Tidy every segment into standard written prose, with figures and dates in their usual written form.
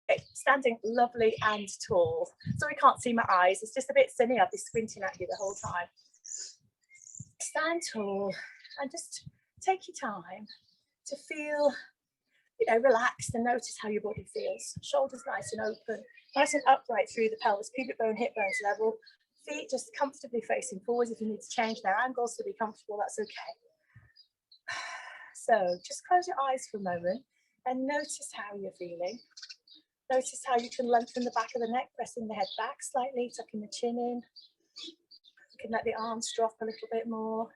Okay, standing lovely and tall. So we can't see my eyes. It's just a bit sunny. I'll be squinting at you the whole time. Stand tall and just take your time to feel, you know, relaxed and notice how your body feels. Shoulders nice and open, nice and upright through the pelvis, pubic bone, hip bones level. Feet just comfortably facing forwards. If you need to change their angles to be comfortable, that's okay. So just close your eyes for a moment and notice how you're feeling. Notice how you can lengthen the back of the neck, pressing the head back slightly, tucking the chin in. You can let the arms drop a little bit more.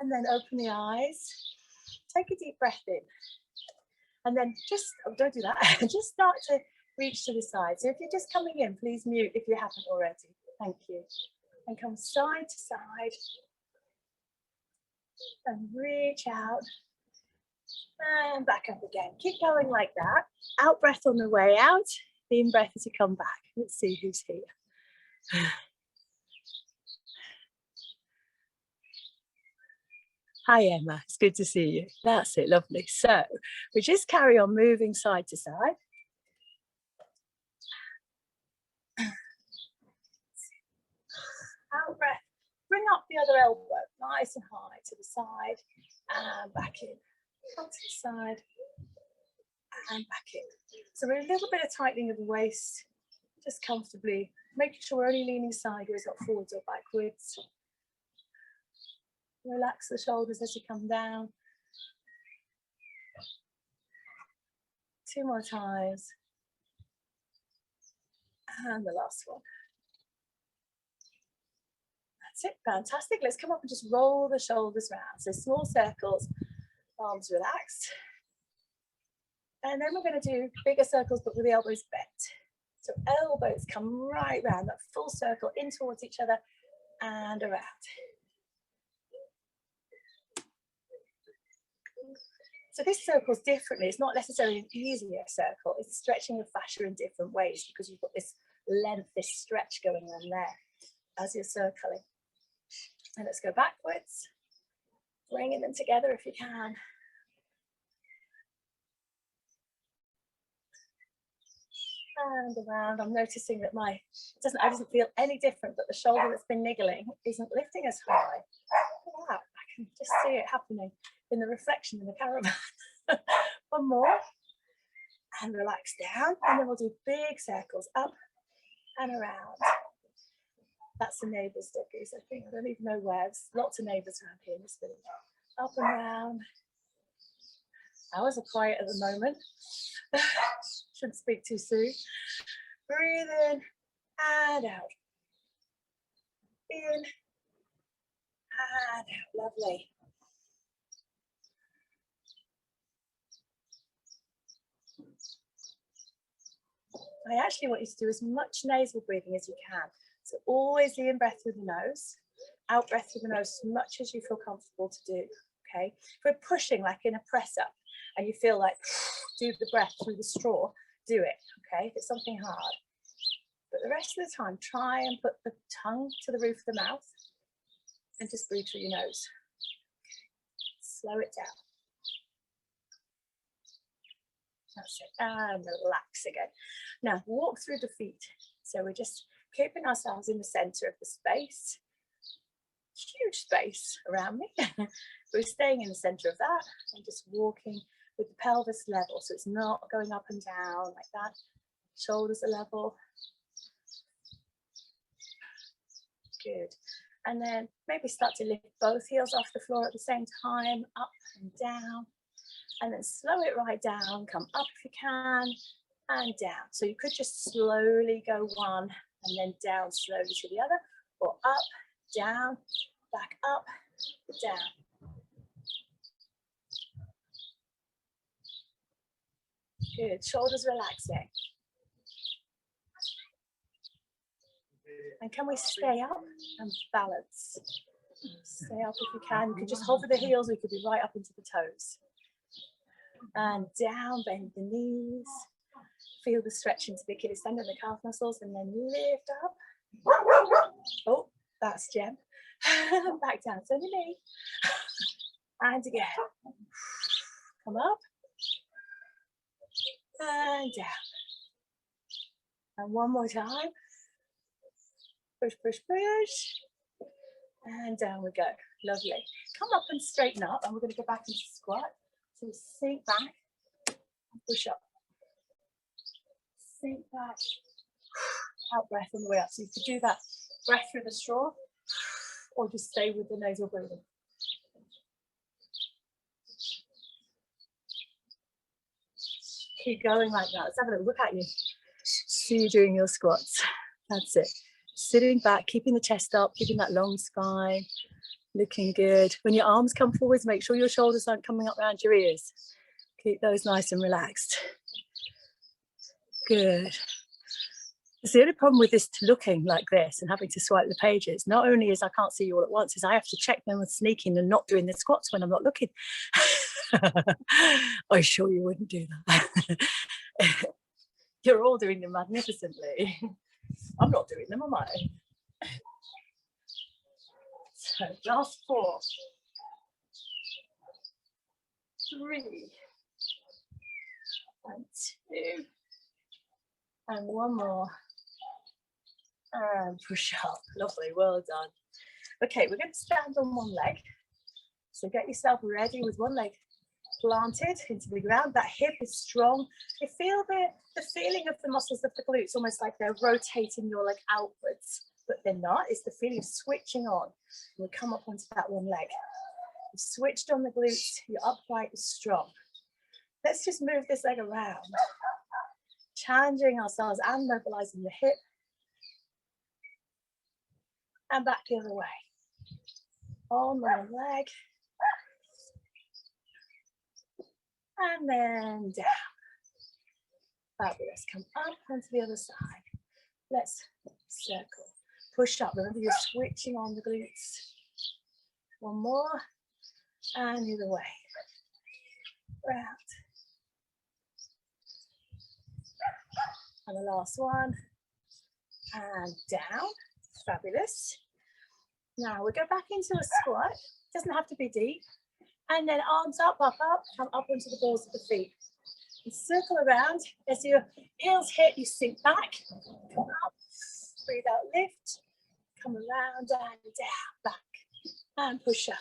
And then open the eyes. Take a deep breath in. And then just, oh, don't do that. Just start to reach to the side. So if you're just coming in, please mute if you haven't already. Thank you. And come side to side. And reach out. And back up again. Keep going like that. Out breath on the way out. In breath as you come back. Let's see who's here. Hi Emma, it's good to see you. That's it, lovely. So we just carry on moving side to side. Out breath. Bring up the other elbow nice and high to the side and back in. Up to the side and back in. So we're a little bit of tightening of the waist, just comfortably, making sure we're only leaning sideways, not forwards or backwards. Relax the shoulders as you come down. 2 more times. And the last one. That's it, fantastic. Let's come up and just roll the shoulders round. So small circles, arms relaxed. And then we're going to do bigger circles, but with the elbows bent. So elbows come right round, that full circle in towards each other and around. So this circles differently. It's not necessarily an easier circle. It's stretching the fascia in different ways because you've got this length, this stretch going on there as you're circling. And let's go backwards, bringing them together if you can. And around. I'm noticing that I doesn't feel any different, but the shoulder that's been niggling isn't lifting as high. Wow, I can just see it happening in the reflection in the caravan. One more. And relax down. And then we'll do big circles up and around. That's the neighbours' doggies, I think. I don't even know where. There's lots of neighbours around here in this village. Up and around. Ours are quiet at the moment. Shouldn't speak too soon. Breathe in and out. In and out. Lovely. I actually want you to do as much nasal breathing as you can. So always the in-breath through the nose, out-breath through the nose as much as you feel comfortable to do, okay? If we're pushing like in a press-up and you feel like, do the breath through the straw, do it, okay? If it's something hard. But the rest of the time, try and put the tongue to the roof of the mouth and just breathe through your nose. Slow it down. That's it, and relax again. Now, walk through the feet. So we're just keeping ourselves in the center of the space. Huge space around me. We're staying in the center of that and just walking with the pelvis level. So it's not going up and down like that. Shoulders are level. Good. And then maybe start to lift both heels off the floor at the same time, up and down. And then slow it right down, come up if you can, and down. So you could just slowly go one and then down slowly to the other, or up, down, back up, down. Good, shoulders relaxing. And can we stay up and balance? Stay up if you can. You could just hover the heels, we could be right up into the toes. And down, bend the knees. Feel the stretch into the Achilles tendon, the calf muscles, and then lift up. Oh, that's Jem. Back down to the knee. And again. Come up. and down. And one more time. Push, push, push. And down we go. Lovely. Come up and straighten up, and we're going to go back into squat. So we sink back and push up. Sink back. Out breath on the way up. So you could do that breath through the straw, or just stay with the nasal breathing. Keep going like that. Let's have a little look at you. See you doing your squats. That's it. Sitting back, keeping the chest up, keeping that long spine, looking good. When your arms come forwards, make sure your shoulders aren't coming up around your ears. Keep those nice and relaxed. Good. The only problem with this looking like this and having to swipe the pages, not only is I can't see you all at once, is I have to check them with sneaking and not doing the squats when I'm not looking. I'm sure you wouldn't do that. You're all doing them magnificently. I'm not doing them, am I? So last 4, 3, and 2, and one more. And push up. Lovely, well done. Okay, we're going to stand on one leg. So get yourself ready with one leg planted into the ground. That hip is strong. You feel the feeling of the muscles of the glutes, almost like they're rotating your leg outwards, but they're not. It's the feeling of switching on. We'll come up onto that one leg. You've switched on the glutes. Your upright is strong. Let's just move this leg around, challenging ourselves and mobilizing the hip. And back the other way. On the one leg. And then down. Fabulous. Come up onto the other side. Let's circle. Push up. Remember, you're switching on the glutes. One more. And the other way. Round. And the last one. And down. Fabulous. Now we go back into a squat. Doesn't have to be deep. And then arms up, up, up. Come up onto the balls of the feet. And circle around. As your heels hit, you sink back. Come up. Breathe out, lift. Come around and down, back. And push up.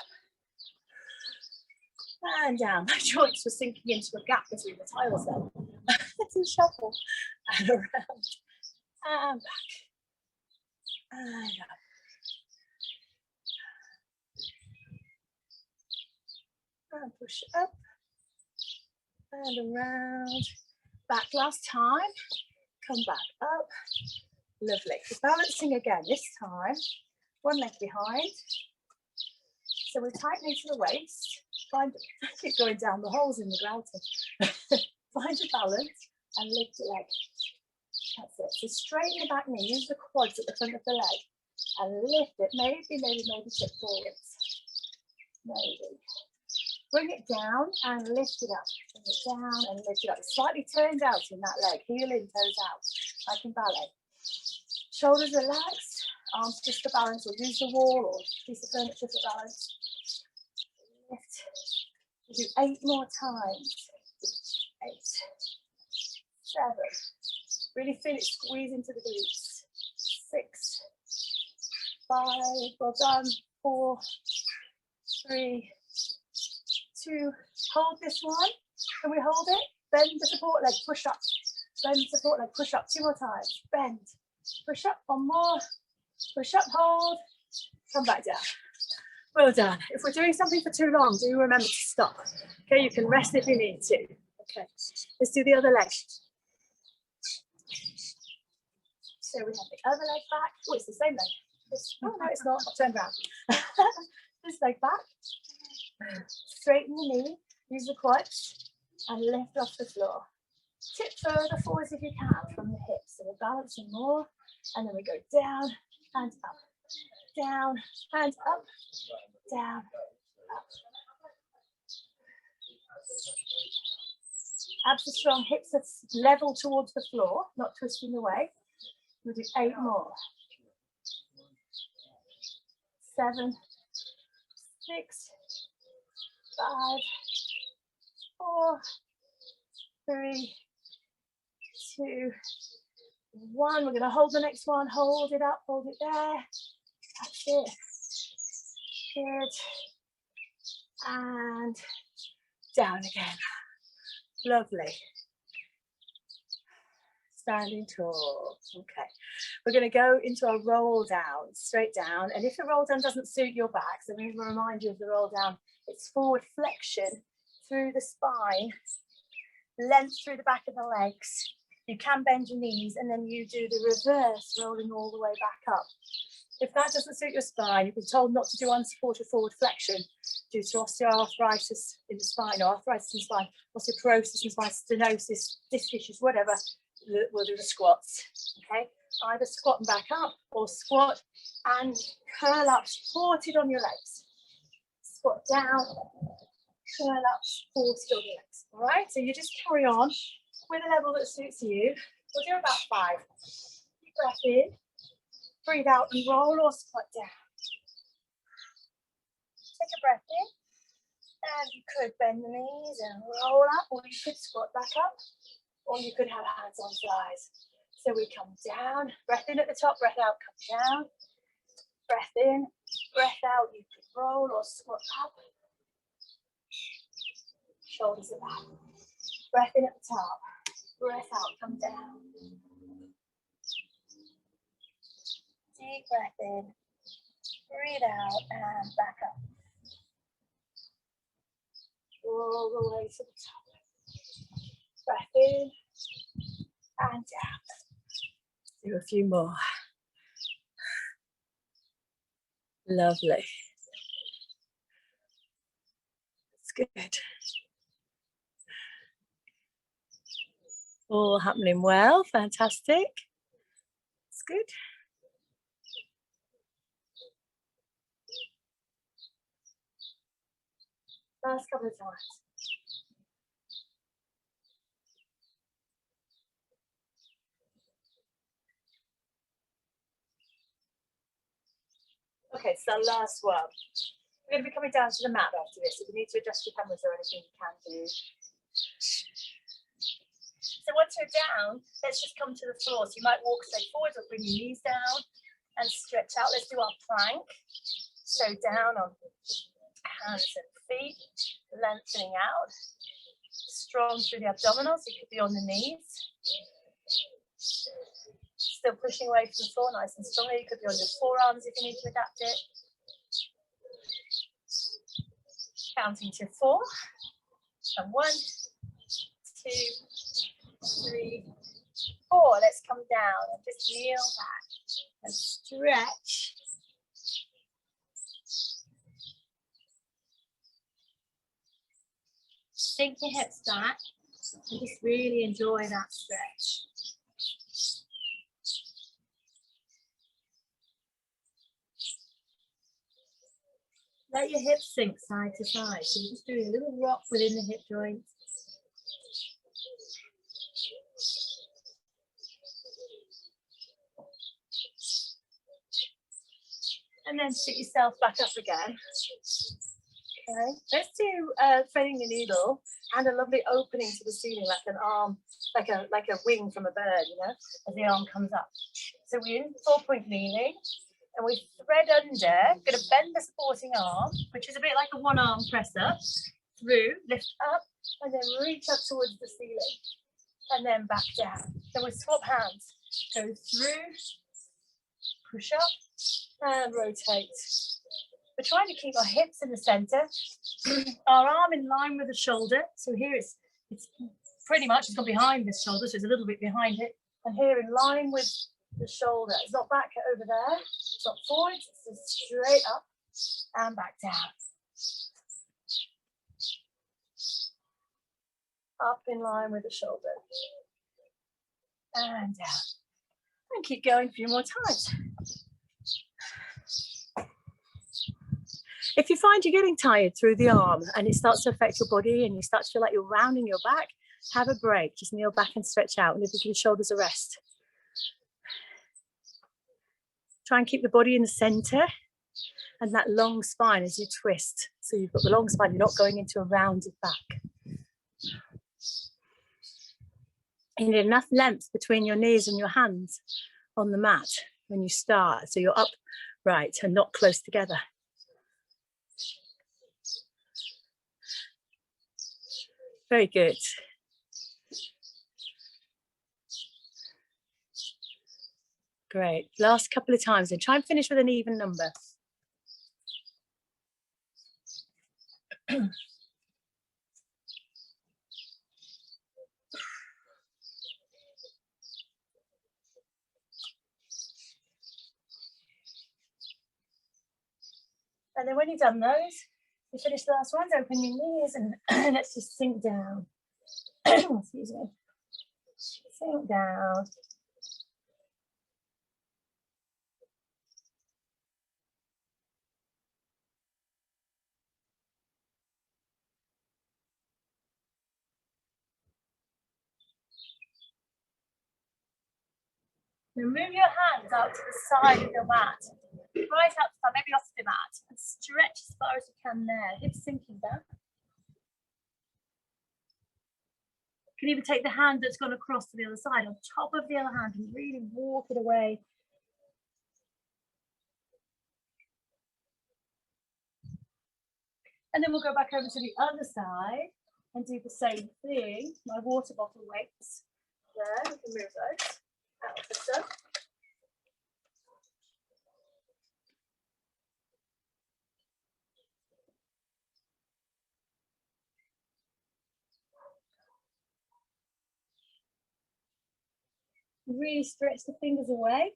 And down. My joints were sinking into a gap between the tiles there. Let's shuffle. And around. And back. And up. And push up. And around. Back last time. Come back up. Lovely. Balancing again. This time, one leg behind. So we're tightening to the waist. Keep going down the holes in the ground. Find your balance and lift your leg. That's it. So straighten the back knee. Use the quads at the front of the leg and lift it. Maybe tip forwards. Maybe. Bring it down and lift it up. Bring it down and lift it up. Slightly turned out in that leg. Heel in, toes out. Like in ballet. Shoulders relaxed. Arms just for balance, or use the wall or piece of furniture for balance. Lift. We'll do 8 more times. 8, 7. Really feel it squeeze into the glutes. 6, 5. Well done. 4, 3, 2. Hold this one. Can we hold it? Bend the support leg. Push up. Bend the support leg. Push up. 2 more times. Bend. Push up. 1 more. Push up. Hold. Come back down. Well done. If we're doing something for too long, do remember to stop. Okay, you can rest if you need to. Okay, let's do the other leg. So we have the other leg back. Oh, it's the same leg. Oh, no, it's not. I'll turn around. This leg back. Straighten the knee. Use the quads and lift off the floor. Tip further forwards if you can from the hips. So we're balancing more. And then we go down and up. Down and up. Down, up. Abs are strong, hips are level towards the floor, not twisting away. We'll do 8 more. 7, 6, 5, 4, 3, 2, 1. We're going to hold the next one. Hold it up, hold it there. That's it. Good. And down again. Lovely. Standing tall. Okay. We're going to go into a roll down, straight down. And if the roll down doesn't suit your back, so we will remind you of the roll down. It's forward flexion through the spine, length through the back of the legs. You can bend your knees and then you do the reverse, rolling all the way back up. If that doesn't suit your spine, you've been told not to do unsupported forward flexion due to osteoarthritis in the spine, or arthritis in the spine, osteoporosis in the spine, stenosis, disc issues, whatever. We'll do the squats. Okay, either squat and back up, or squat and curl up, supported on your legs. Squat down, curl up, supported on your legs. All right, so you just carry on with a level that suits you. We'll do about 5. Deep breath in, breathe out and roll or squat down. Take a breath in, and you could bend the knees and roll up, or you could squat back up, or you could have hands on thighs. So we come down, breath in at the top, breath out, come down. Breath in, breath out, you could roll or squat up. Shoulders are back. Breath in at the top, breath out, come down. Deep breath in, breathe out and back up. All the way to the top. Breath in and down. Do a few more. Lovely. That's good. All happening well. Fantastic. That's good. Last couple of times. Okay, so last one. We're going to be coming down to the mat after this. If you need to adjust your cameras or anything, you can do. So once you're down, let's just come to the floor. So you might walk straight forward or bring your knees down and stretch out. Let's do our plank. So down on hands and feet, lengthening out. Strong through the abdominals. You could be on the knees. Still pushing away from the floor, nice and strong. You could be on your forearms if you need to adapt it. Counting to 4. And 1, 2, 3, 4. Let's come down and just kneel back and stretch. Sink your hips back and just really enjoy that stretch. Let your hips sink side to side. So you're just doing a little rock within the hip joint. And then sit yourself back up again. Okay. Let's do threading the needle and a lovely opening to the ceiling, like an arm, like a wing from a bird, you know, as the arm comes up. So we're in 4-point kneeling. And we thread under, going to bend the supporting arm, which is a bit like a one-arm press-up, through, lift up, and then reach up towards the ceiling, and then back down. Then we swap hands, go through, push up, and rotate. We're trying to keep our hips in the center, our arm in line with the shoulder. So here it's pretty much, it's gone behind this shoulder, so it's a little bit behind it, and here in line with the shoulder. It's not back over there, it's not forward, it's just straight up and back down. Up in line with the shoulder. And down. And keep going a few more times. If you find you're getting tired through the arm and it starts to affect your body and you start to feel like you're rounding your back, have a break. Just kneel back and stretch out and give your shoulders a rest. Try and keep the body in the center and that long spine as you twist. So you've got the long spine, you're not going into a rounded back. You need enough length between your knees and your hands on the mat when you start, so you're upright and not close together. Very good. Great. Last couple of times, and try and finish with an even number. And then when you've done those, you finish the last ones, open your knees and let's just sink down. Excuse me. Sink down. Now move your hands out to the side of your mat. Right up to maybe off the mat, and stretch as far as you can there. Hips sinking down. You can even take the hand that's gone across to the other side on top of the other hand and really walk it away. And then we'll go back over to the other side and do the same thing. My water bottle weights. There, we can move those out of the sun. Really stretch the fingers away.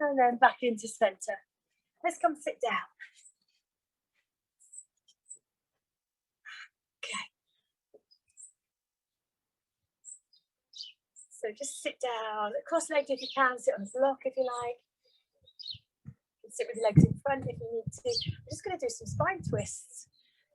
And then back into center. Let's come sit down. Okay. So just sit down, cross-legged if you can, sit on a block if you like. You can sit with your legs in front if you need to. I'm just going to do some spine twists.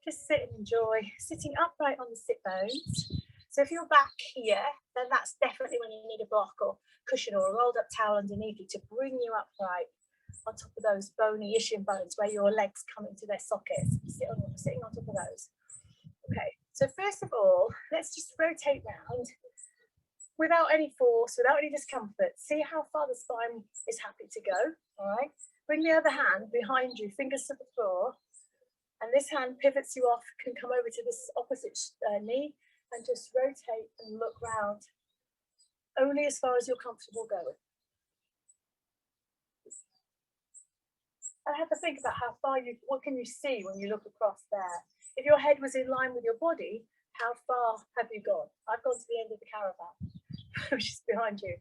Just sit and enjoy sitting upright on the sit bones. So if you're back here, then that's definitely when you need a block or cushion or a rolled up towel underneath you to bring you upright on top of those bony ischium bones where your legs come into their sockets. Sitting on top of those. Okay, so first of all, let's just rotate round without any force, without any discomfort. See how far the spine is happy to go, all right? Bring the other hand behind you, fingers to the floor, and this hand pivots you off, can come over to this opposite knee, and just rotate and look round, only as far as you're comfortable going. I have to think about how far what can you see when you look across there? If your head was in line with your body, how far have you gone? I've gone to the end of the caravan, which is behind you.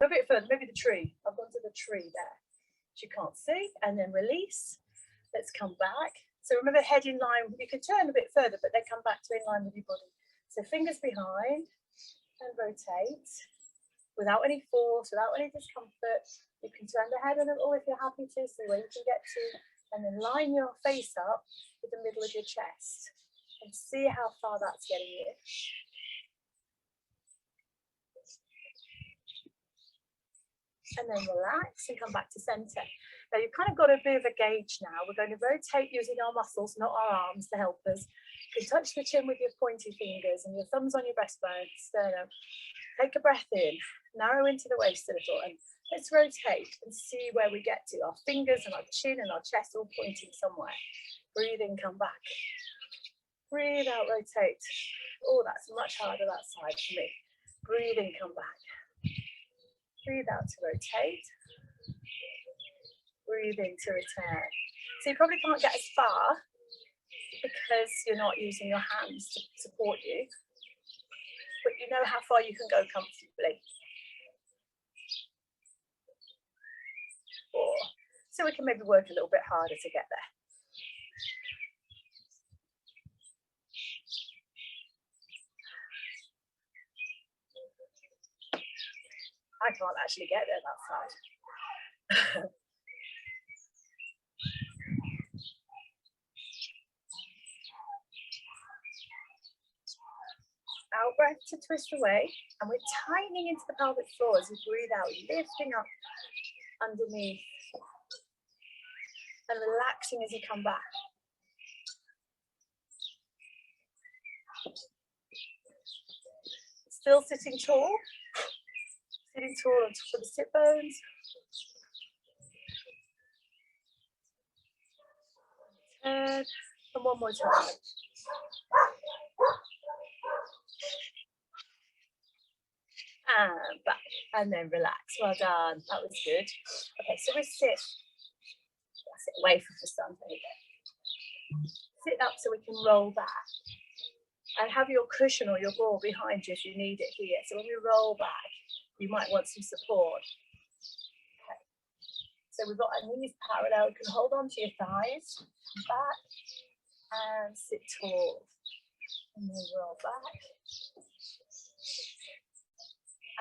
A bit further, maybe the tree. I've gone to the tree there, which you can't see, and then release. Let's come back. So remember, head in line. You can turn a bit further, but then come back to in line with your body. So fingers behind and rotate without any force, without any discomfort. You can turn the head a little if you're happy to, so where you can get to, and then line your face up with the middle of your chest and see how far that's getting you. And then relax and come back to center. Now you've kind of got a bit of a gauge now. We're going to rotate using our muscles, not our arms, to help us. You can touch the chin with your pointy fingers and your thumbs on your breastbone, sternum. Take a breath in, narrow into the waist a little, and let's rotate and see where we get to. Our fingers and our chin and our chest all pointing somewhere. Breathe in, come back. Breathe out, rotate. Oh, that's much harder that side for me. Breathe in, come back. Breathe out to rotate. Breathe in to return. So you probably can't get as far because you're not using your hands to support you, but you know how far you can go comfortably. So we can maybe work a little bit harder to get there. I can't actually get there that side. Out breath to twist away, and we're tightening into the pelvic floor as we breathe out, lifting up underneath and relaxing as you come back. Still sitting tall. Sitting tall on top of the sit bones. Turn, and one more time. And back, and then relax. Well done, that was good. Okay, so we sit away from the sun. There you go. Sit up so we can roll back. And have your cushion or your ball behind you if you need it here. So when we roll back, you might want some support. Okay. So we've got our knees parallel. You can hold on to your thighs, back, and sit tall. And then roll back.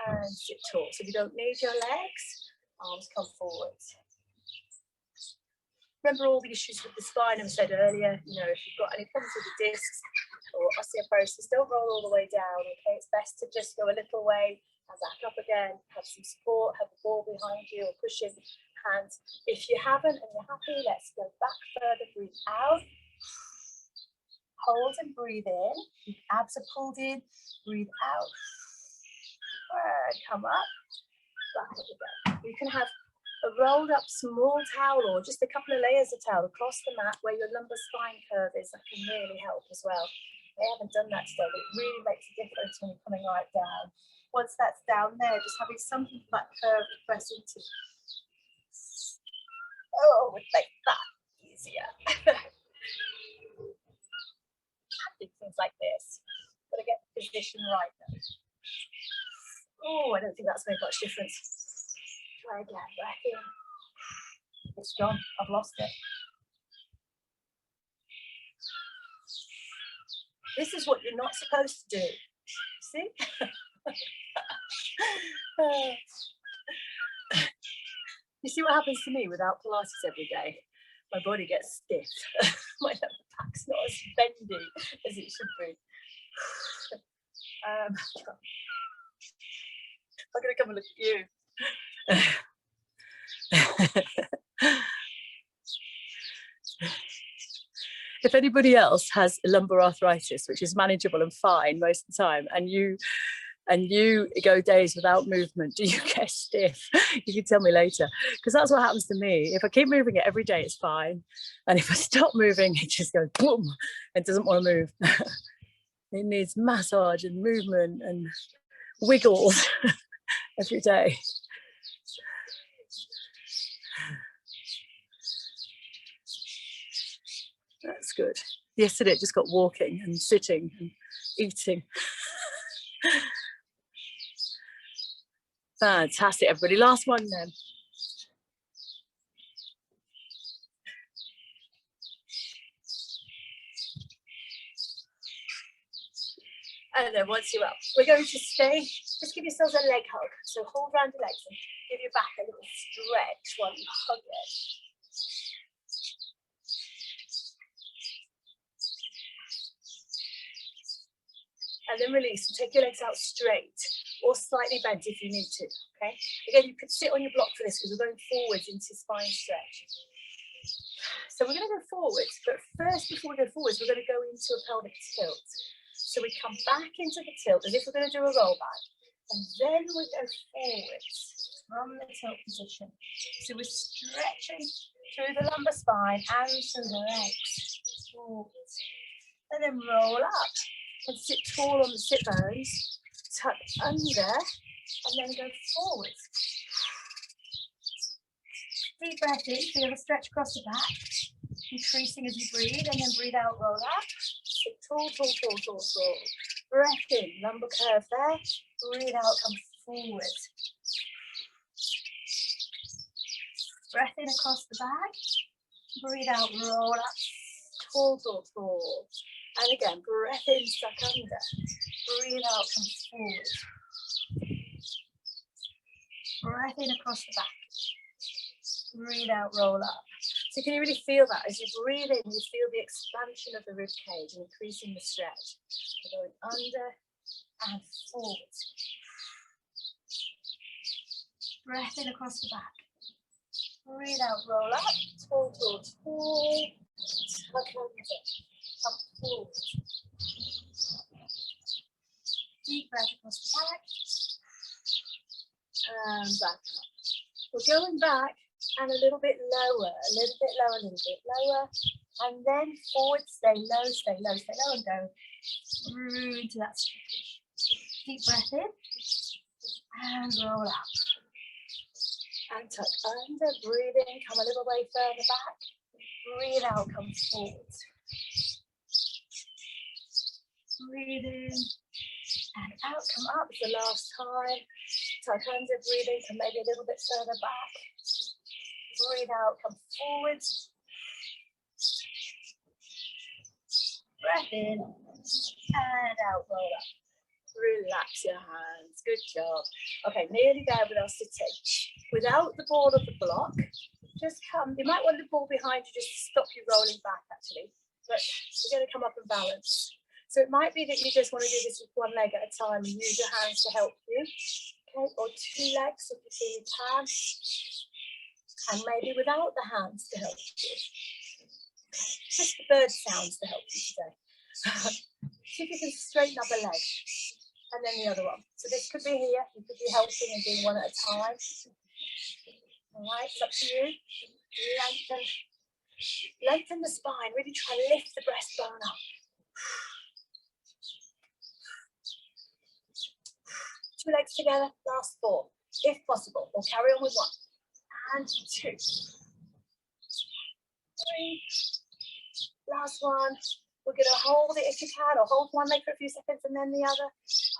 And sit tall. So if you don't need your legs, arms come forward. Remember all the issues with the spine I said earlier. You know, if you've got any problems with the discs or osteoporosis, don't roll all the way down, okay? It's best to just go a little way and back up again, have some support, have the ball behind you or cushion hands. If you haven't and you're happy, let's go back further, breathe out. Hold and breathe in. The abs are pulled in, breathe out. And come up, back up again. You can have a rolled up small towel or just a couple of layers of towel across the mat where your lumbar spine curve is. That can really help as well. I haven't done that still, but it really makes a difference when you're coming right down. Once that's down there, just having something for that curve to press into. Oh, would make that easier. Big things like this. Got to get the position right though. Oh, I don't think that's made much difference. Try again, breath in. It's gone, I've lost it. This is what you're not supposed to do. See? You see what happens to me without Pilates every day? My body gets stiff. My back's not as bendy as it should be. I'm going to come and look at you. If anybody else has lumbar arthritis, which is manageable and fine most of the time, and you go days without movement, do you get stiff? You can tell me later, because that's what happens to me. If I keep moving it every day, it's fine. And if I stop moving, it just goes boom and doesn't want to move. It needs massage and movement and wiggles every day. That's good. Yesterday it just got walking and sitting and eating. Fantastic, everybody. Last one then. And then once you're up, we're going to stay. Just give yourselves a leg hug. So hold around your legs and give your back a little stretch while you hug it. And then release and take your legs out straight or slightly bent if you need to, okay? Again, you could sit on your block for this because we're going forwards into spine stretch. So we're going to go forwards, but first, before we go forwards, we're going to go into a pelvic tilt. So we come back into the tilt as if we're going to do a roll back, and then we go forwards from the tilt position. So we're stretching through the lumbar spine and through the legs. Forwards. And then roll up and sit tall on the sit bones, tuck under, and then go forwards. Deep breath in, feel the stretch across the back, increasing as you breathe, and then breathe out, roll up. Sit tall, tall, tall, tall, tall. Breath in, lumbar curve there. Breathe out, come forward. Breath in across the back. Breathe out, roll up. Tall, tall, tall. And again, breath in, suck under. Breathe out, come forward. Breath in across the back. Breathe out, roll up. So can you really feel that? As you breathe in, you feel the expansion of the rib cage and increasing the stretch. We're going under and forward. Breath in across the back. Breathe out, roll up, tall, tall, tall. Tuck under, come forward. Deep breath across the back. And back up. We're going back and a little bit lower, a little bit lower, a little bit lower. And then forward, stay low, stay low, stay low, and go through into that stretch. Deep breath in. And roll up. And tuck under, breathe in, come a little way further back. Breathe out, come forward. Breathe in and out, come up. It's the last time. Tuck under, breathe in, come maybe a little bit further back. Breathe out, come forward. Breath in and out, roll up. Relax your hands, good job. Okay, nearly there with our sitting. Without the ball of the block, just come. You might want the ball behind you just to stop you rolling back actually, but you're going to come up and balance. So it might be that you just want to do this with one leg at a time and use your hands to help you, okay, or two legs if you feel you can, and maybe without the hands to help you. Just the bird sounds to help you today. See if you can straighten up a leg. And then the other one. So this could be here, you could be helping and doing one at a time. All right, it's up to you. Lengthen the spine, really try to lift the breastbone up. Two legs together, last four, if possible. We'll carry on with one. And two. Three. Last one. We're going to hold it if you can, or hold one leg for a few seconds and then the other.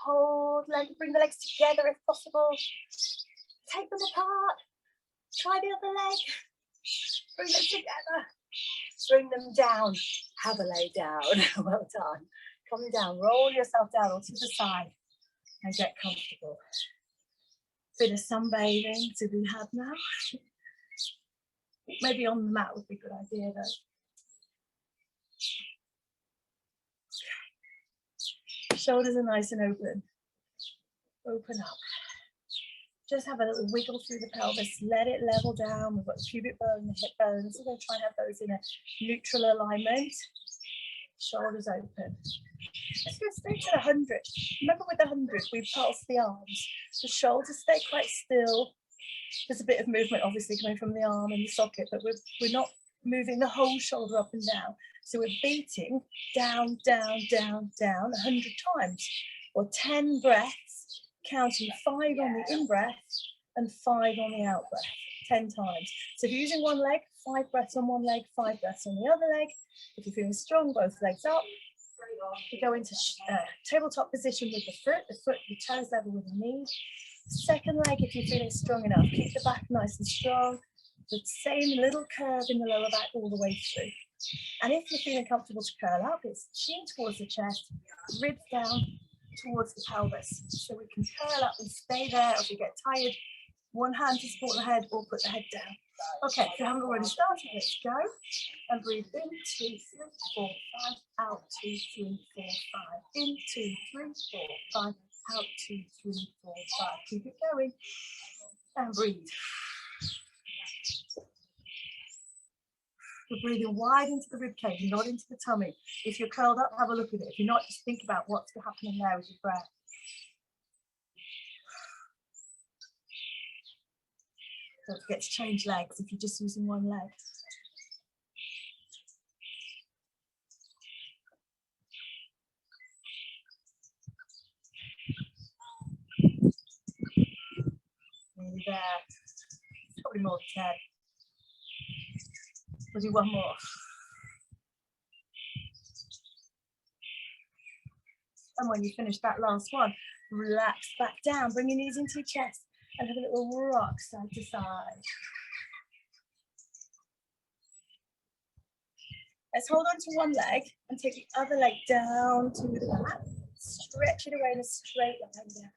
Hold, bring the legs together if possible. Take them apart. Try the other leg. Bring them together. Bring them down. Have a lay down. Well done. Come down. Roll yourself down onto the side and get comfortable. Bit of sunbathing to be had now. Maybe on the mat would be a good idea though. Shoulders are nice and open. Open up. Just have a little wiggle through the pelvis. Let it level down. We've got the pubic bone and the hip bones. We're going to try and have those in a neutral alignment. Shoulders open. Let's go straight to the 100. Remember with the 100, we pulse the arms. The shoulders stay quite still. There's a bit of movement obviously coming from the arm and the socket, but we're not moving the whole shoulder up and down. So we're beating down, down, down, down 100 times, or 10 breaths, counting 5 on the in-breath and 5 on the out-breath, 10 times. So if you're using one leg, 5 breaths on one leg, 5 breaths on the other leg. If you're feeling strong, both legs up. You go into tabletop position with the toes level with the knee. Second leg, if you're feeling strong enough, keep the back nice and strong. The same little curve in the lower back all the way through. And if you're feeling comfortable to curl up, it's chin towards the chest, ribs down towards the pelvis. So we can curl up and stay there. If you get tired, one hand to support the head or put the head down. Okay, if you haven't already started, let's go. And breathe in, 2, 3, 4, 5, out, 2, 3, 4, 5. In, 2, 3, 4, 5, out, 2, 3, 4, 5. Keep it going. And breathe. We're breathing wide into the rib cage, not into the tummy. If you're curled up, have a look at it. If you're not, just think about what's happening there with your breath. Don't forget to change legs if you're just using one leg. Nearly there. Probably more than 10. We'll do one more. And when you finish that last one, relax back down, bring your knees into your chest and have a little rock side to side. Let's hold on to one leg and take the other leg down to the mat. Stretch it away in a straight line down.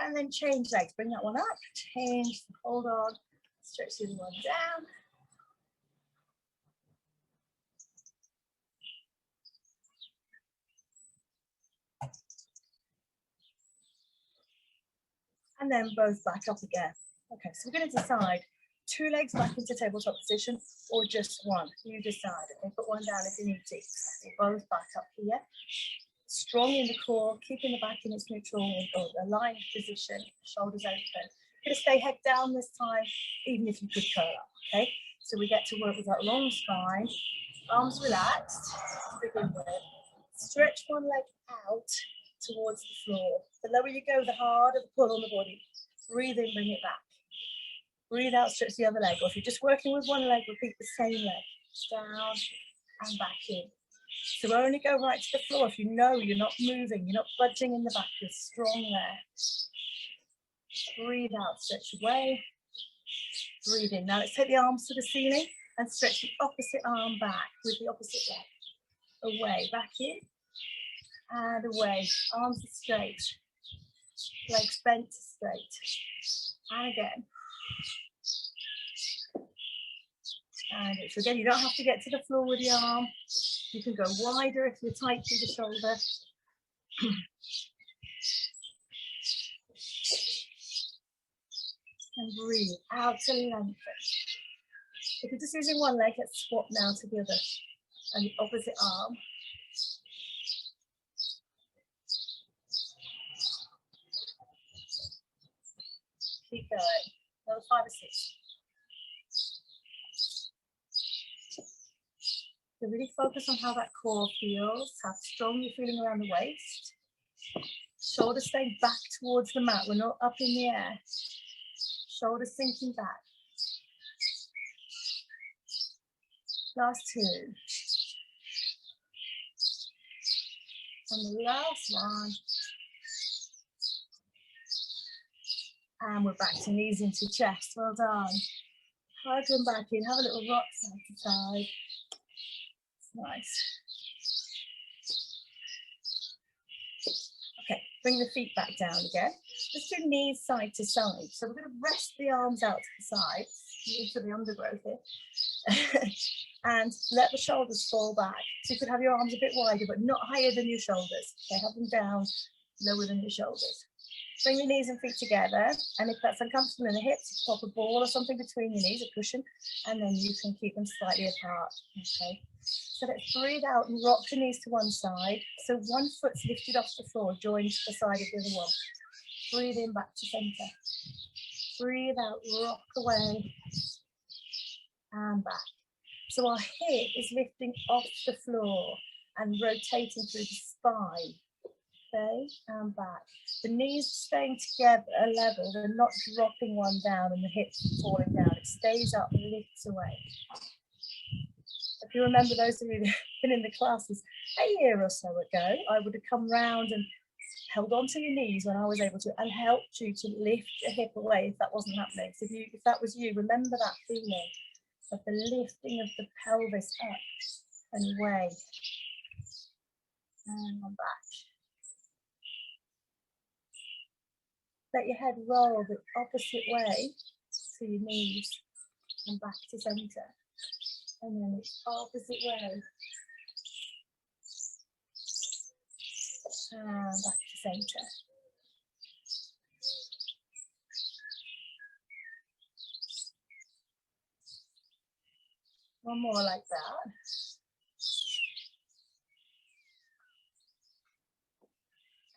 And then change legs, bring that one up, change, hold on, stretch the other one down. and then both back up again. Okay, so we're going to decide 2 legs back into tabletop position or just one. You decide. Okay, put one down if you need to. Both back up here. Strong in the core, keeping the back in its neutral or aligned position, shoulders open. Going to stay head down this time, even if you could curl up, okay? So we get to work with that long spine, arms relaxed to begin with. Stretch one leg out towards the floor. The lower you go, the harder the pull on the body. Breathe in, bring it back. Breathe out, stretch the other leg. Or if you're just working with one leg, repeat the same leg. Down and back in. So only go right to the floor if you know you're not moving, you're not budging in the back, you're strong there. Breathe out, stretch away. Breathe in. Now let's take the arms to the ceiling and stretch the opposite arm back with the opposite leg. Away, back in and away. Arms are straight. Legs bent to straight. And again. And so again, you don't have to get to the floor with the arm. You can go wider if you're tight to the shoulder. And breathe out to lengthen. If you're just using one leg, let's swap now to the other. And the opposite arm. Keep going. Another 5 or 6. So really focus on how that core feels, how strong you're feeling around the waist. Shoulders staying back towards the mat. We're not up in the air. Shoulders sinking back. Last 2. And the last one. And we're back to knees into chest. Well done. Hug them back in. Have a little rock side to side. Nice. Okay, bring the feet back down again. Just do knees side to side. So we're going to rest the arms out to the side, for the undergrowth here, and let the shoulders fall back. So you could have your arms a bit wider, but not higher than your shoulders. Okay, have them down, lower than your shoulders. Bring your knees and feet together, and if that's uncomfortable in the hips, pop a ball or something between your knees, a cushion, and then you can keep them slightly apart. Okay. So let's breathe out and rock the knees to one side. So one foot's lifted off the floor, joined to the side of the other one. Breathe in back to center. Breathe out, rock away and back. So our hip is lifting off the floor and rotating through the spine. Okay, and back. The knees staying together level, they're not dropping one down and the hips falling down. It stays up, lifts away. If you remember, those of you who've been in the classes a year or so ago, I would have come round and held onto your knees when I was able to and helped you to lift your hip away if that wasn't happening. So if that was you, remember that feeling of the lifting of the pelvis up and away and back. Let your head roll the opposite way to your knees and back to center. And then the opposite way. And back to center. One more like that.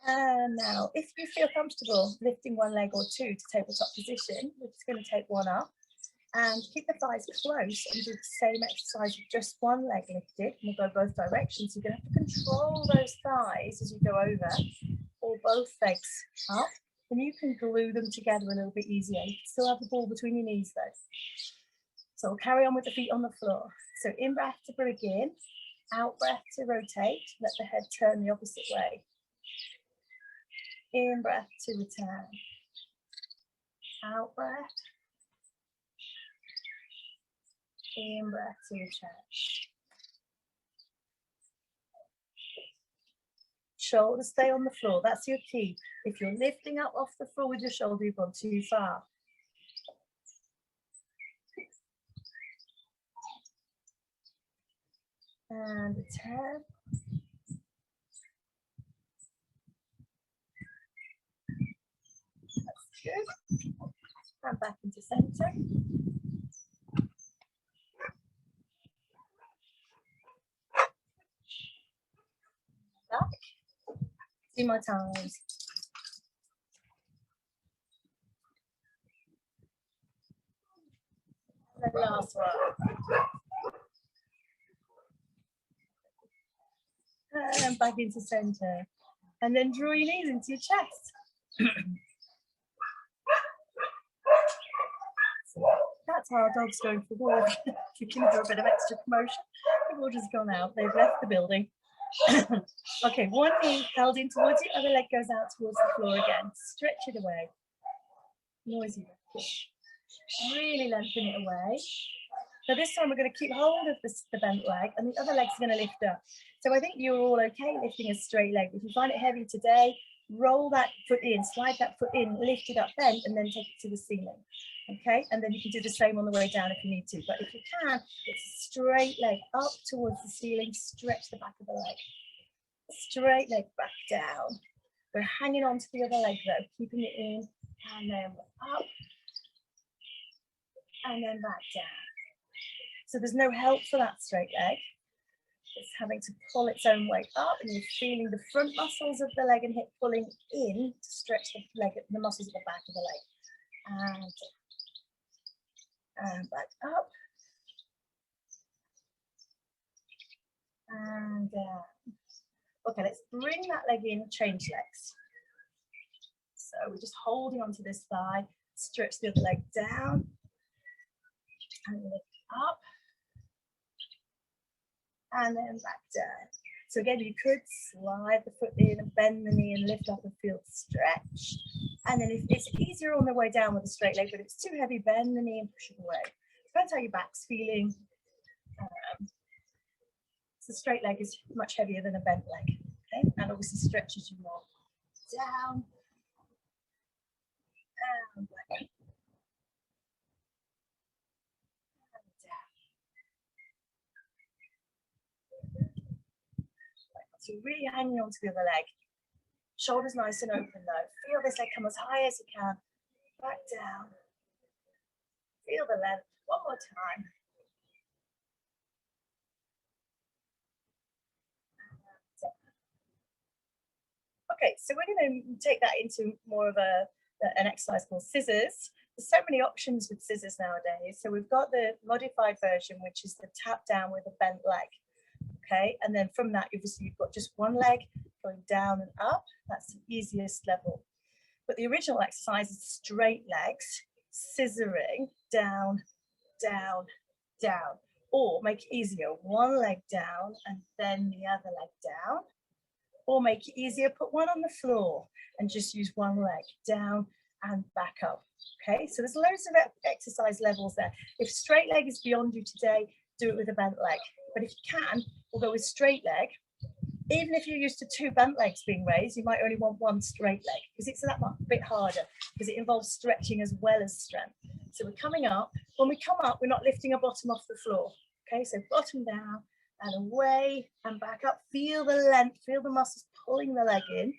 And now, if you feel comfortable lifting one leg or two to tabletop position, we're just going to take one up and keep the thighs close and do the same exercise with just one leg lifted. We'll go both directions. You're going to have to control those thighs as you go over, or both legs up, and you can glue them together a little bit easier. You can still have the ball between your knees though. So we'll carry on with the feet on the floor. So in breath to begin, out breath to rotate, let the head turn the opposite way. In breath to return. Out breath. In breath to return. Shoulders stay on the floor. That's your key. If you're lifting up off the floor with your shoulder, you've gone too far. And return. Good. And back into center. Back. 2 more times. And the last one. And back into center. And then draw your knees into your chest. That's how our dog's going for a walk. You can do a bit of extra promotion. The water's gone out. They've left the building. Okay, one knee held in towards you, other leg goes out towards the floor again. Stretch it away. Noisy. Really lengthen it away. So this time we're going to keep hold of the bent leg and the other leg's going to lift up. So I think you're all okay lifting a straight leg. If you find it heavy today, roll that foot in, slide that foot in, lift it up, bend, and then take it to the ceiling. Okay, and then you can do the same on the way down if you need to. But if you can, it's a straight leg up towards the ceiling, stretch the back of the leg. Straight leg back down. We're hanging on to the other leg though, keeping it in, and then up, and then back down. So there's no help for that straight leg. It's having to pull its own weight up, and you're feeling the front muscles of the leg and hip pulling in to stretch the muscles at the back of the leg. And back up. And down. Okay, let's bring that leg in, change legs. So we're just holding onto this thigh, stretch the other leg down, and lift up. And then back down. So again, you could slide the foot in and bend the knee and lift up and feel the stretch. And then if it's easier on the way down with a straight leg, but if it's too heavy, bend the knee and push it away. Depends how your back's feeling. So straight leg is much heavier than a bent leg. Okay, and obviously stretches you more. Down. And back. So really hanging on to the other leg. Shoulders nice and open though. Feel this leg come as high as you can. Back down. Feel the length. One more time. Okay, so we're going to take that into more of an exercise called scissors. There's so many options with scissors nowadays. So we've got the modified version, which is the tap down with a bent leg. Okay, and then from that, obviously you've got just one leg going down and up. That's the easiest level. But the original exercise is straight legs, scissoring, down, down, down. Or make it easier, one leg down and then the other leg down. Or make it easier, put one on the floor and just use one leg down and back up. Okay, so there's loads of exercise levels there. If straight leg is beyond you today, do it with a bent leg. But if you can, we'll go with straight leg. Even if you're used to 2 bent legs being raised, you might only want 1 straight leg because it's that bit harder because it involves stretching as well as strength. So we're coming up. When we come up, we're not lifting our bottom off the floor. Okay, so bottom down and away and back up. Feel the length, feel the muscles pulling the leg in.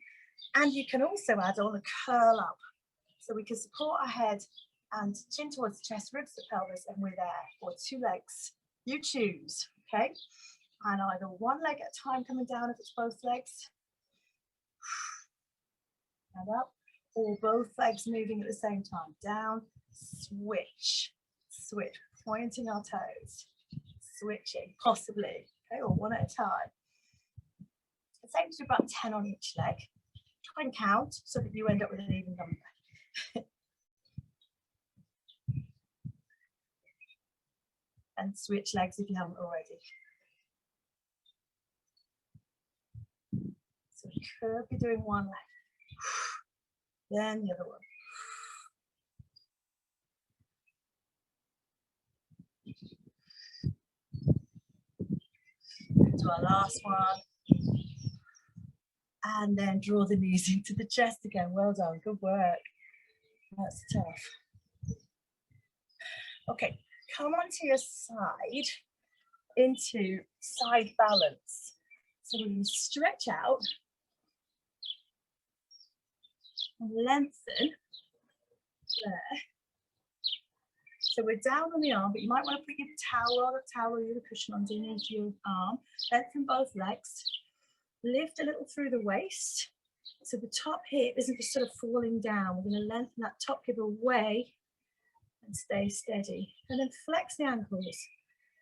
And you can also add on a curl up. So we can support our head and chin towards the chest, ribs the pelvis, and we're there. Or 2 legs. You choose, okay? And either one leg at a time coming down if it's both legs. And up. Or both legs moving at the same time. Down, switch, switch. Pointing our toes. Switching, possibly. Okay, or one at a time. Let's aim to do about 10 on each leg. Try and count so that you end up with an even number. And switch legs if you haven't already. So we could be doing one leg, then the other one. Do our last one. And then draw the knees into the chest again. Well done, good work. That's tough. Okay, come onto your side into side balance. So we're going to stretch out and lengthen there. So we're down on the arm, but you might want to put your towel or your cushion underneath your arm. Lengthen both legs. Lift a little through the waist. So the top hip isn't just sort of falling down. We're going to lengthen that top hip away and stay steady. And then flex the ankles.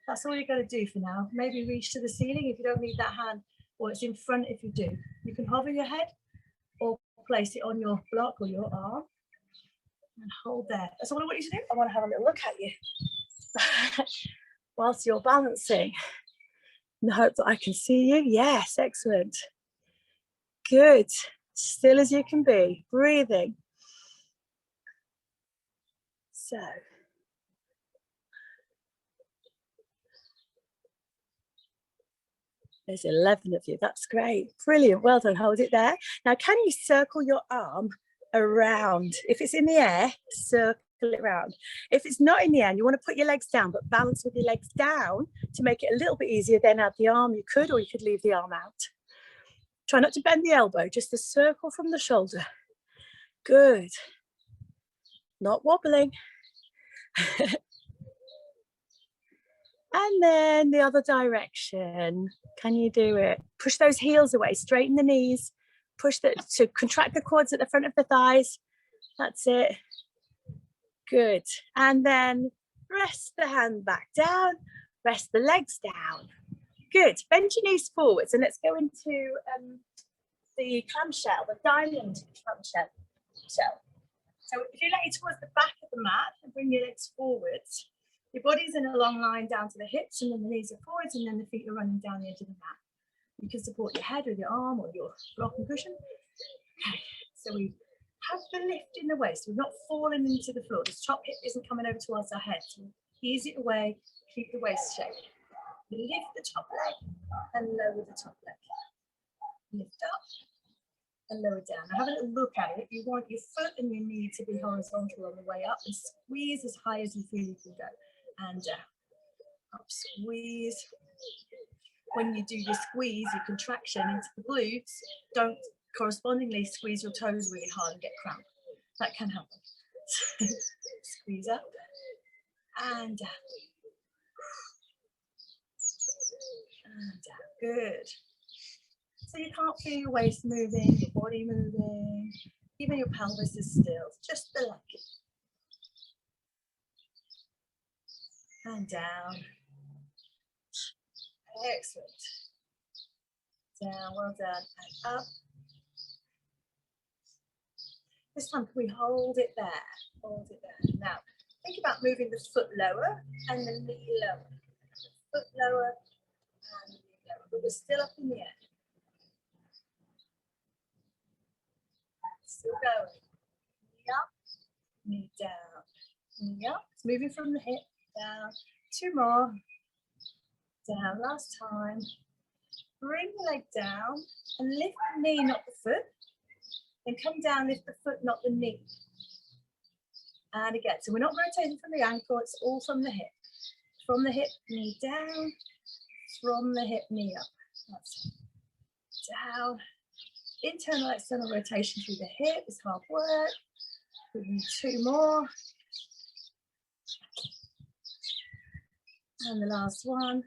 That's all you've got to do for now. Maybe reach to the ceiling if you don't need that hand, or it's in front if you do. You can hover your head or place it on your block or your arm and hold there. That's all I want you to do. I want to have a little look at you whilst you're balancing. And I hope that I can see you. Yes, excellent. Good. Still as you can be. Breathing. So. There's 11 of you. That's great. Brilliant. Well done. Hold it there. Now, can you circle your arm around? If it's in the air, circle it around. If it's not in the air, and you want to put your legs down, but balance with your legs down to make it a little bit easier, then add the arm. You could, or you could leave the arm out. Try not to bend the elbow, just a circle from the shoulder. Good. Not wobbling. And then the other direction. Can you do it? Push those heels away, straighten the knees, push to contract the quads at the front of the thighs. That's it. Good. And then rest the hand back down, rest the legs down. Good. Bend your knees forwards and let's go into the clamshell, the diamond clamshell. So if you lay towards the back of the mat and bring your legs forwards, your body's in a long line down to the hips, and then the knees are forwards, and then the feet are running down the edge of the mat. You can support your head with your arm or your block and cushion. Okay, so we have the lift in the waist. We're not falling into the floor. This top hip isn't coming over towards our head. So ease it away, keep the waist shape. Lift the top leg and lower the top leg. Lift up and lower down. Now have a little look at it. You want your foot and your knee to be horizontal on the way up, and squeeze as high as you feel you can go. And down, up, squeeze. When you do your squeeze, your contraction into the glutes, don't correspondingly squeeze your toes really hard and get cramp. That can happen. Squeeze up and down. And down. Good. So you can't feel your waist moving, your body moving, even your pelvis is still, just the leg. And down. Excellent. Down, well done, and up. This time, can we hold it there? Hold it there. Now, think about moving the foot lower and the knee lower. Foot lower and knee lower, but we're still up in the air. Still going. Knee up, knee down, knee up. It's moving from the hip down. 2 more. Down, last time. Bring the leg down and lift the knee, not the foot. Then come down, lift the foot, not the knee. And again, so we're not rotating from the ankle, it's all from the hip. From the hip, knee down. From the hip, knee up. That's it. Down. Internal, external rotation through the hip is hard work. We need 2 more. And the last one.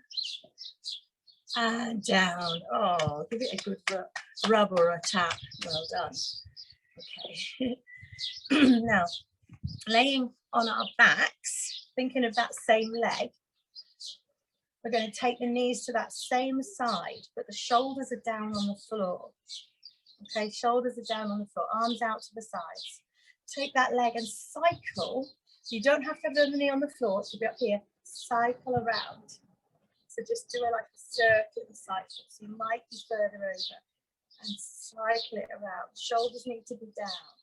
And down. Oh, give it a good rub or a tap. Well done. Okay. Now, laying on our backs, thinking of that same leg, we're going to take the knees to that same side, but the shoulders are down on the floor. Okay, shoulders are down on the floor, arms out to the sides. Take that leg and cycle. You don't have to have the knee on the floor, it should be up here. Cycle around. So just do it like a circular cycle. So you might be further over and cycle it around. Shoulders need to be down.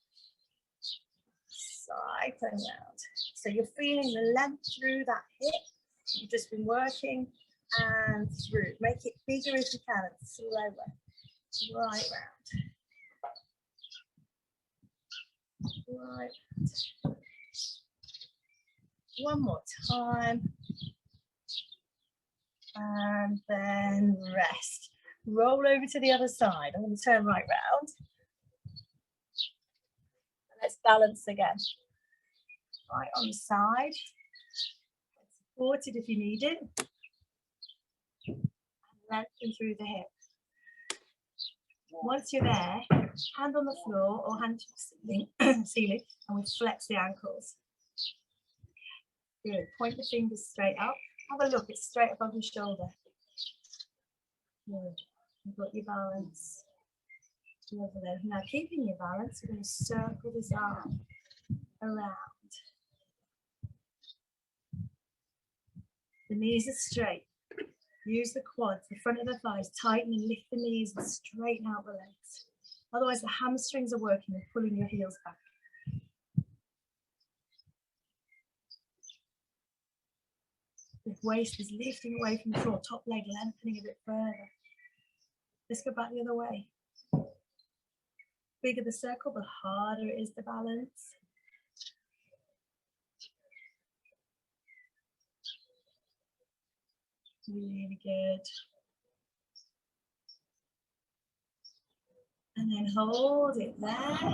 Cycle around. So you're feeling the length through that hip. You've just been working and through. Make it bigger if you can and slower. Right round. Right. One more time. And then rest. Roll over to the other side. I'm going to turn right round. Let's balance again. right on the side. Supported if you need it. And lengthen through the hip. Once you're there, hand on the floor or hand to the ceiling, and we flex the ankles. Good. Point the fingers straight up. Have a look, it's straight above your shoulder. Good. You've got your balance. Lovely. Now, keeping your balance, we're going to circle this arm around. The knees are straight. Use the quads, the front of the thighs, tighten and lift the knees and straighten out the legs. Otherwise, the hamstrings are working and pulling your heels back. The waist is lifting away from the floor, top leg lengthening a bit further. Let's go back the other way. Bigger the circle, the harder it is to balance. Really good. And then hold it there. Lovely.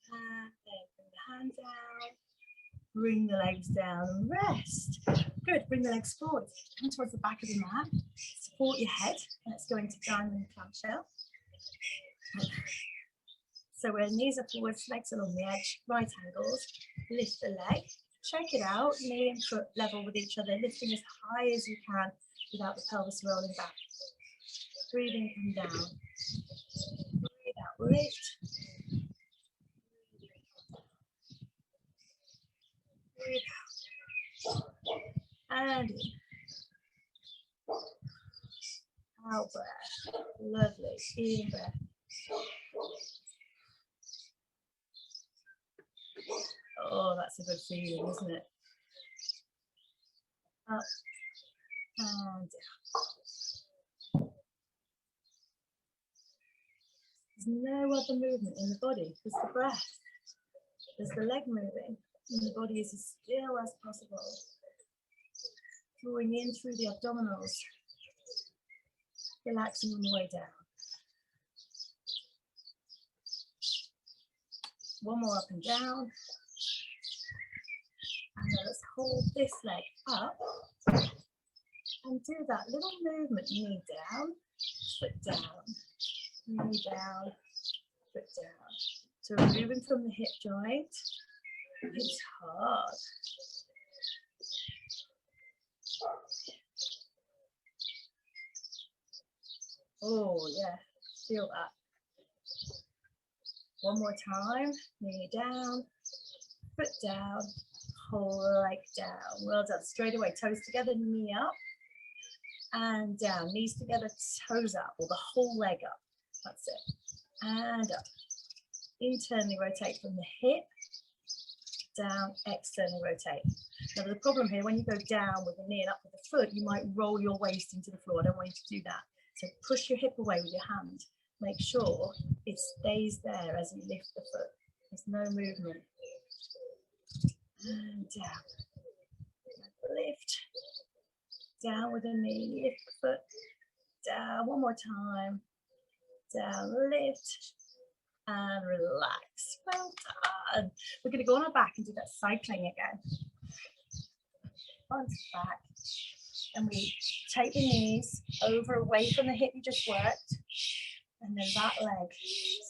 And then bring the hand down. Bring the legs down and rest. Good. Bring the legs forward. Come towards the back of the mat. Support your head. Let's go into diamond clamshell. So where knees are forward, legs along the edge, right angles. Lift the leg. Check it out. Knee and foot level with each other. Lifting as high as you can without the pelvis rolling back. Breathing, come down. Breathe out, lift. Breathe out. And in. Out breath. Lovely. In breath. Oh, that's a good feeling, isn't it? Up and down. There's no other movement in the body. There's the breath. There's the leg moving. And the body is as still as possible. Drawing in through the abdominals. Relaxing on the way down. One more up and down. And then let's hold this leg up. And do that little movement, knee down, foot down, knee down, foot down. So we're moving from the hip joint. It's hard. Oh yeah, feel that. One more time, knee down, foot down, whole leg down. Well done, straight away, toes together, knee up, and down, knees together, toes up, or the whole leg up. That's it, and up. Internally rotate from the hip, down, externally rotate. Now the problem here, when you go down with the knee and up with the foot, you might roll your waist into the floor. I don't want you to do that. So push your hip away with your hand. Make sure it stays there as you lift the foot. There's no movement. And down. Lift. Down with the knee, lift the foot. Down, one more time. Down, lift. And relax. Well done. We're going to go on our back and do that cycling again. Onto the back. And we take the knees over away from the hip you just worked. And then that leg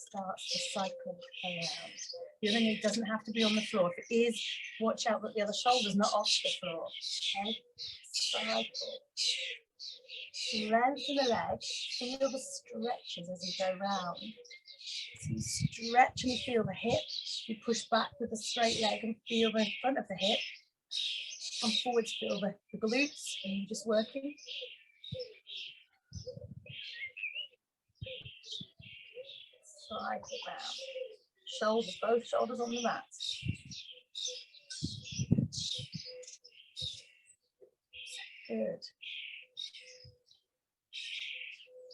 starts to cycle around. The other knee doesn't have to be on the floor. If it is, watch out that the other shoulder's not off the floor. Okay? Cycle. Lengthen the leg. Feel the stretches as you go round. So you stretch and you feel the hip. You push back with the straight leg and feel the front of the hip. Come forward to feel the glutes, and you're just working. Cycle round. Shoulders, both shoulders on the mat. Good.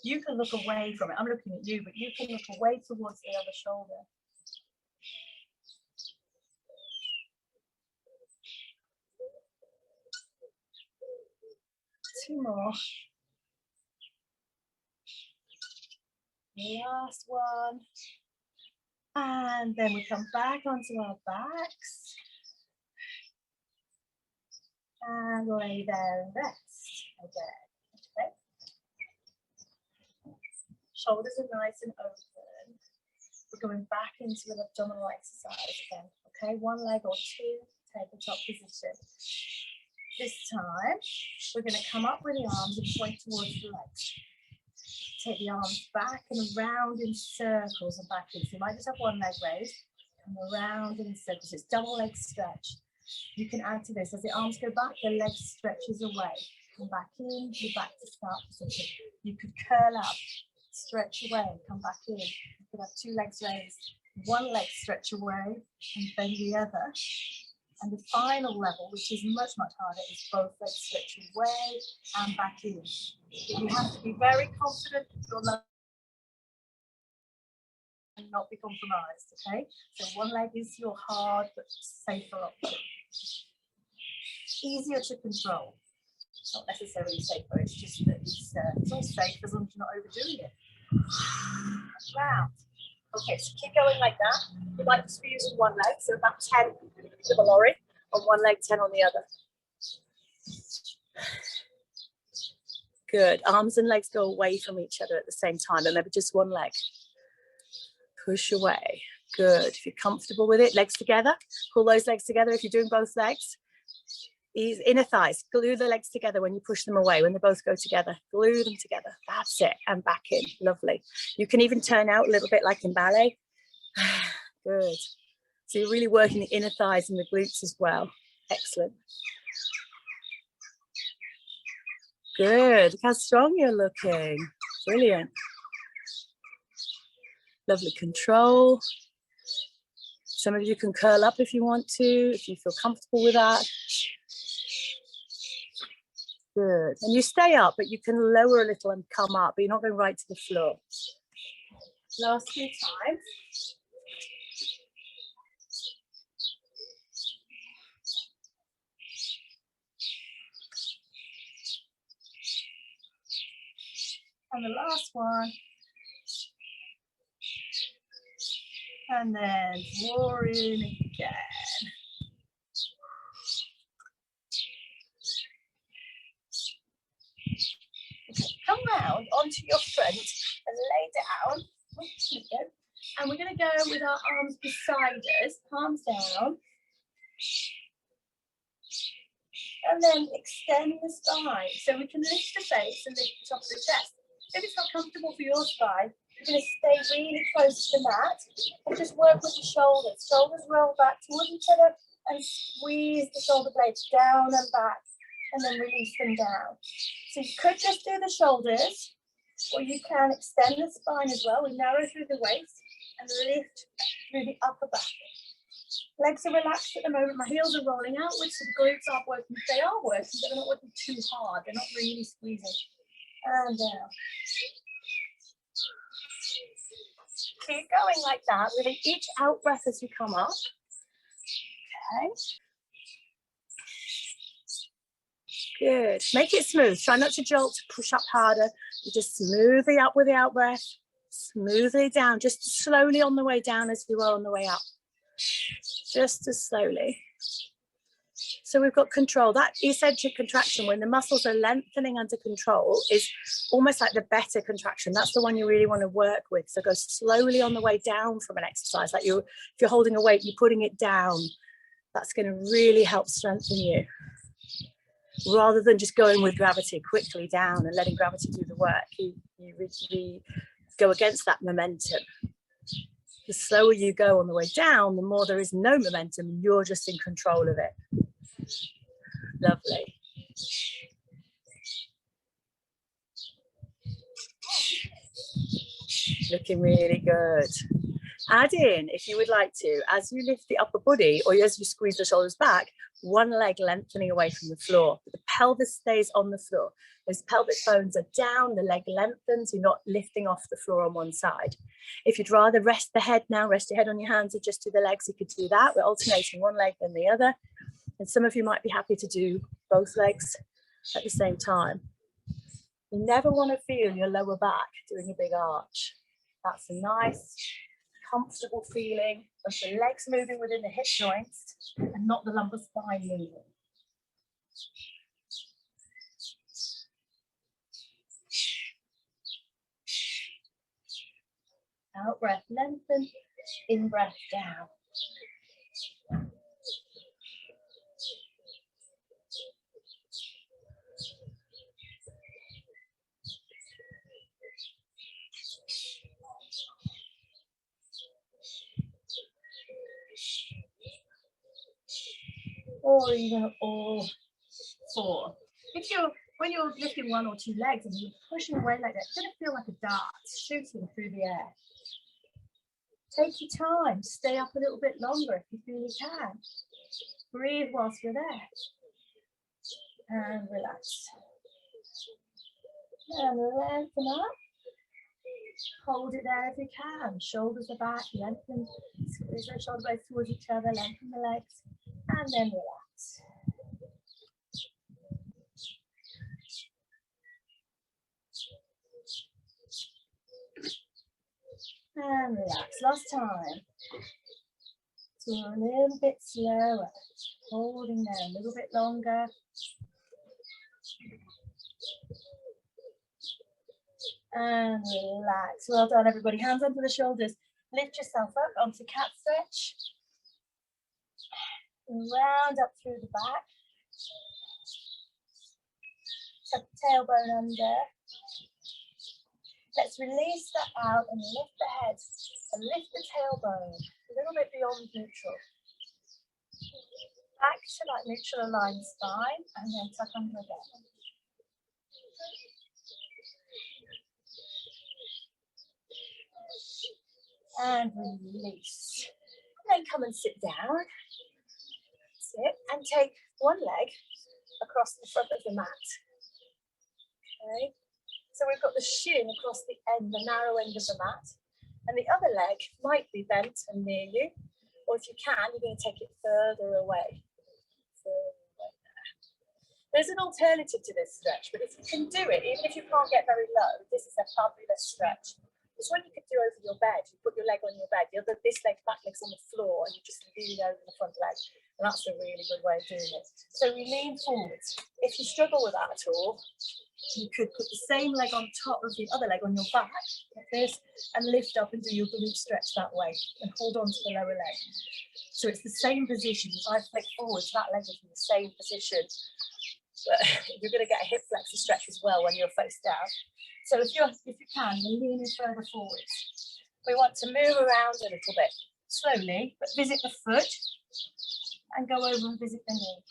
You can look away from it. I'm looking at you, but you can look away towards the other shoulder. Two more. Last one. And then we come back onto our backs. And lay there and rest again. Okay. Shoulders are nice and open. We're going back into an abdominal exercise again. Okay, one leg or two, tabletop position. This time, we're going to come up with the arms and point towards the legs. Take the arms back and around in circles and back in. So you might just have one leg raised, come around in circles. It's double leg stretch. You can add to this. As the arms go back, the leg stretches away. Come back in, you're back to start position. You could curl up, stretch away, come back in. You could have two legs raised, one leg stretch away, and bend the other. And the final level, which is much, much harder, is both legs stretch away and back in. You have to be very confident that your legs and not be compromised, okay? So one leg is your hard but safer option. Easier to control. It's not necessarily safer, it's just that it's all safe as long as you're not overdoing it. Round. Okay, so keep going like that. You might just be using one leg, so about 10 to the lorry, on one leg, 10 on the other. Good. Arms and legs go away from each other at the same time, and maybe just one leg. Push away. Good. If you're comfortable with it, legs together. Pull those legs together if you're doing both legs. Inner thighs. Glue the legs together when you push them away, when they both go together. Glue them together. That's it. And back in. Lovely. You can even turn out a little bit like in ballet. Good. So you're really working the inner thighs and the glutes as well. Excellent. Good. Look how strong you're looking. Brilliant. Lovely control. Some of you can curl up if you want to, if you feel comfortable with that. Good. And you stay up, but you can lower a little and come up, but you're not going right to the floor. Last few times. And the last one. And then draw in again. Okay, come round onto your front and lay down. And we're going to go with our arms beside us, palms down. And then extend the spine. So we can lift the face and lift the top of the chest. If it's not comfortable for your spine, you're going to stay really close to the mat and just work with the shoulders. Shoulders roll back towards each other and squeeze the shoulder blades down and back and then release them down. So you could just do the shoulders, or you can extend the spine as well. We narrow through the waist and lift through the upper back. Legs are relaxed at the moment. My heels are rolling outwards, so the glutes aren't working. They are working, but they're not working too hard. They're not really squeezing. And down. Keep going like that with each out breath as you come up. Okay. Good. Make it smooth. Try not to jolt, to push up harder. You just smoothly up with the out breath. Smoothly down, just slowly on the way down as you are on the way up. Just as slowly. So we've got control. That eccentric contraction, when the muscles are lengthening under control, is almost like the better contraction. That's the one you really want to work with. So go slowly on the way down from an exercise. Like if you're holding a weight, you're putting it down. That's going to really help strengthen you. Rather than just going with gravity quickly down and letting gravity do the work, you really go against that momentum. The slower you go on the way down, the more there is no momentum. You're just in control of it. Lovely. Looking really good. Add in, if you would like to, as you lift the upper body or as you squeeze the shoulders back, one leg lengthening away from the floor. The pelvis stays on the floor. Those pelvic bones are down, the leg lengthens, you're not lifting off the floor on one side. If you'd rather rest the head now, rest your head on your hands and just do the legs, you could do that. We're alternating one leg then the other. And some of you might be happy to do both legs at the same time. You never want to feel your lower back doing a big arch. That's a nice, comfortable feeling of the legs moving within the hip joints and not the lumbar spine moving. Out breath, lengthen, in breath, down. Or even all four. When you're lifting one or two legs and you're pushing away like that, it's going to feel like a dart shooting through the air. Take your time, stay up a little bit longer if you feel you can. Breathe whilst you're there. And relax. And lengthen up. Hold it there if you can. Shoulders are back, lengthen. Squeeze those shoulder blades towards each other, lengthen the legs. And then relax. And relax. Last time. So a little bit slower. Holding there a little bit longer. And relax. Well done, everybody. Hands under the shoulders. Lift yourself up onto cat stretch. Round up through the back. Tuck the tailbone under. Let's release that out and lift the head and lift the tailbone a little bit beyond neutral. Back to that neutral aligned spine and then tuck under again. And release. And then come and sit down. Sit and take one leg across the front of the mat. Okay. So we've got the shin across the end, the narrow end of the mat, and the other leg might be bent and near you, or if you can, you're going to take it further away. There's an alternative to this stretch, but if you can do it, even if you can't get very low, this is a fabulous stretch. It's one you could do over your bed. You put your leg on your bed, this leg, back leg's on the floor, and you just lean over the front leg. And that's a really good way of doing it. So we lean forward. If you struggle with that at all, you could put the same leg on top of the other leg on your back, like this, and lift up and do your glute stretch that way, and hold on to the lower leg. So it's the same position. If I flick forwards, that leg is in the same position. But you're going to get a hip flexor stretch as well when you're face down. So if you can, you're leaning further forwards. We want to move around a little bit, slowly, but visit the foot, and go over and visit the knee.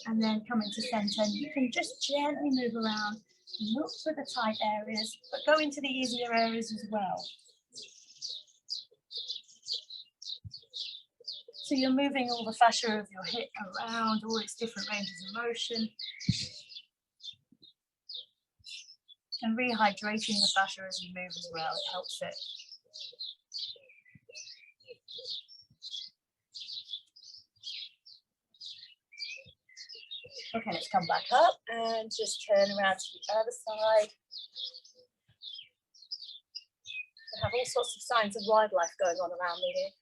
And then come into center. And you can just gently move around, look for the tight areas, but go into the easier areas as well. So you're moving all the fascia of your hip around, all its different ranges of motion. And rehydrating the fascia as you move as well, it helps it. Okay, let's come back up and just turn around to the other side. I have all sorts of signs of wildlife going on around me here.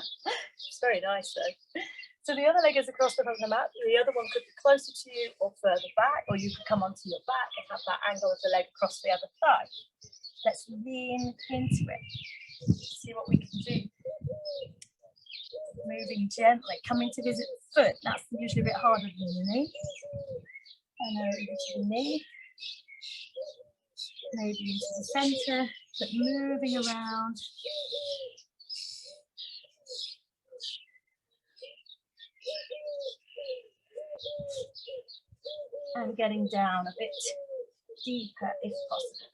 It's very nice though. So the other leg is across the front of the mat. The other one could be closer to you or further back, or you could come onto your back and have that angle of the leg across the other thigh. Let's lean into it. See what we can do. Moving gently, coming to visit the foot. That's usually a bit harder than the knee. And over to the knee. Maybe into the center, but moving around. And getting down a bit deeper if possible.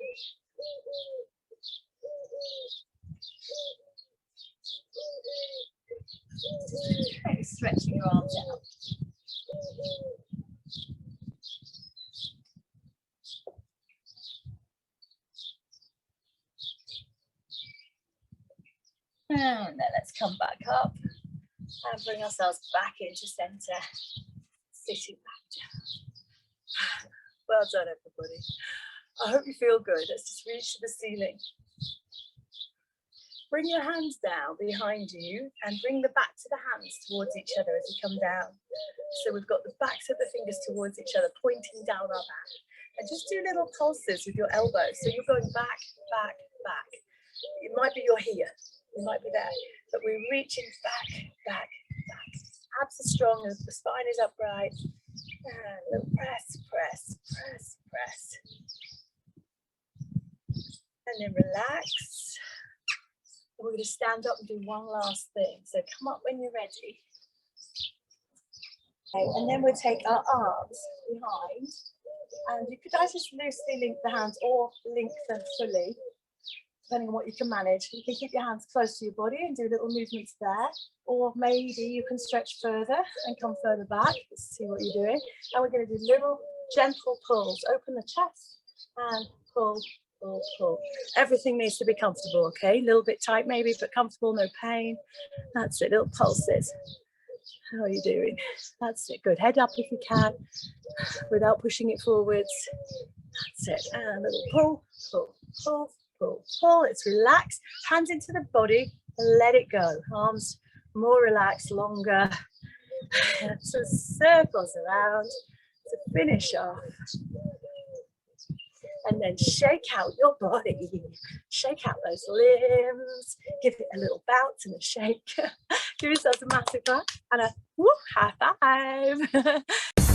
Okay, stretching your arms out. And then let's come back up and bring ourselves back into center. Sitting back down. Well done, everybody. I hope you feel good. Let's just reach to the ceiling. Bring your hands down behind you and bring the backs of the hands towards each other as you come down. So we've got the backs of the fingers towards each other, pointing down our back. And just do little pulses with your elbows. So you're going back, back, back. It might be you're here, you might be there, but we're reaching back, back, back. Abs are strong as the spine is upright. And a little press, press, press, press. And then relax. We're going to stand up and do one last thing. So come up when you're ready. Okay, and then we'll take our arms behind. And you could either just loosely link the hands or link them fully, depending on what you can manage. You can keep your hands close to your body and do little movements there. Or maybe you can stretch further and come further back. Let's see what you're doing. And we're going to do little gentle pulls. Open the chest and pull. Pull, pull. Everything needs to be comfortable, okay? A little bit tight maybe, but comfortable, no pain. That's it, little pulses. How are you doing? That's it, good. Head up if you can, without pushing it forwards. That's it, and a little pull, pull, pull, pull, pull. Let's relax. Hands into the body, let it go. Arms more relaxed, longer. So circles around to finish off. And then shake out your body, shake out those limbs, give it a little bounce and a shake. Give yourselves a massive clap and a woo, high five.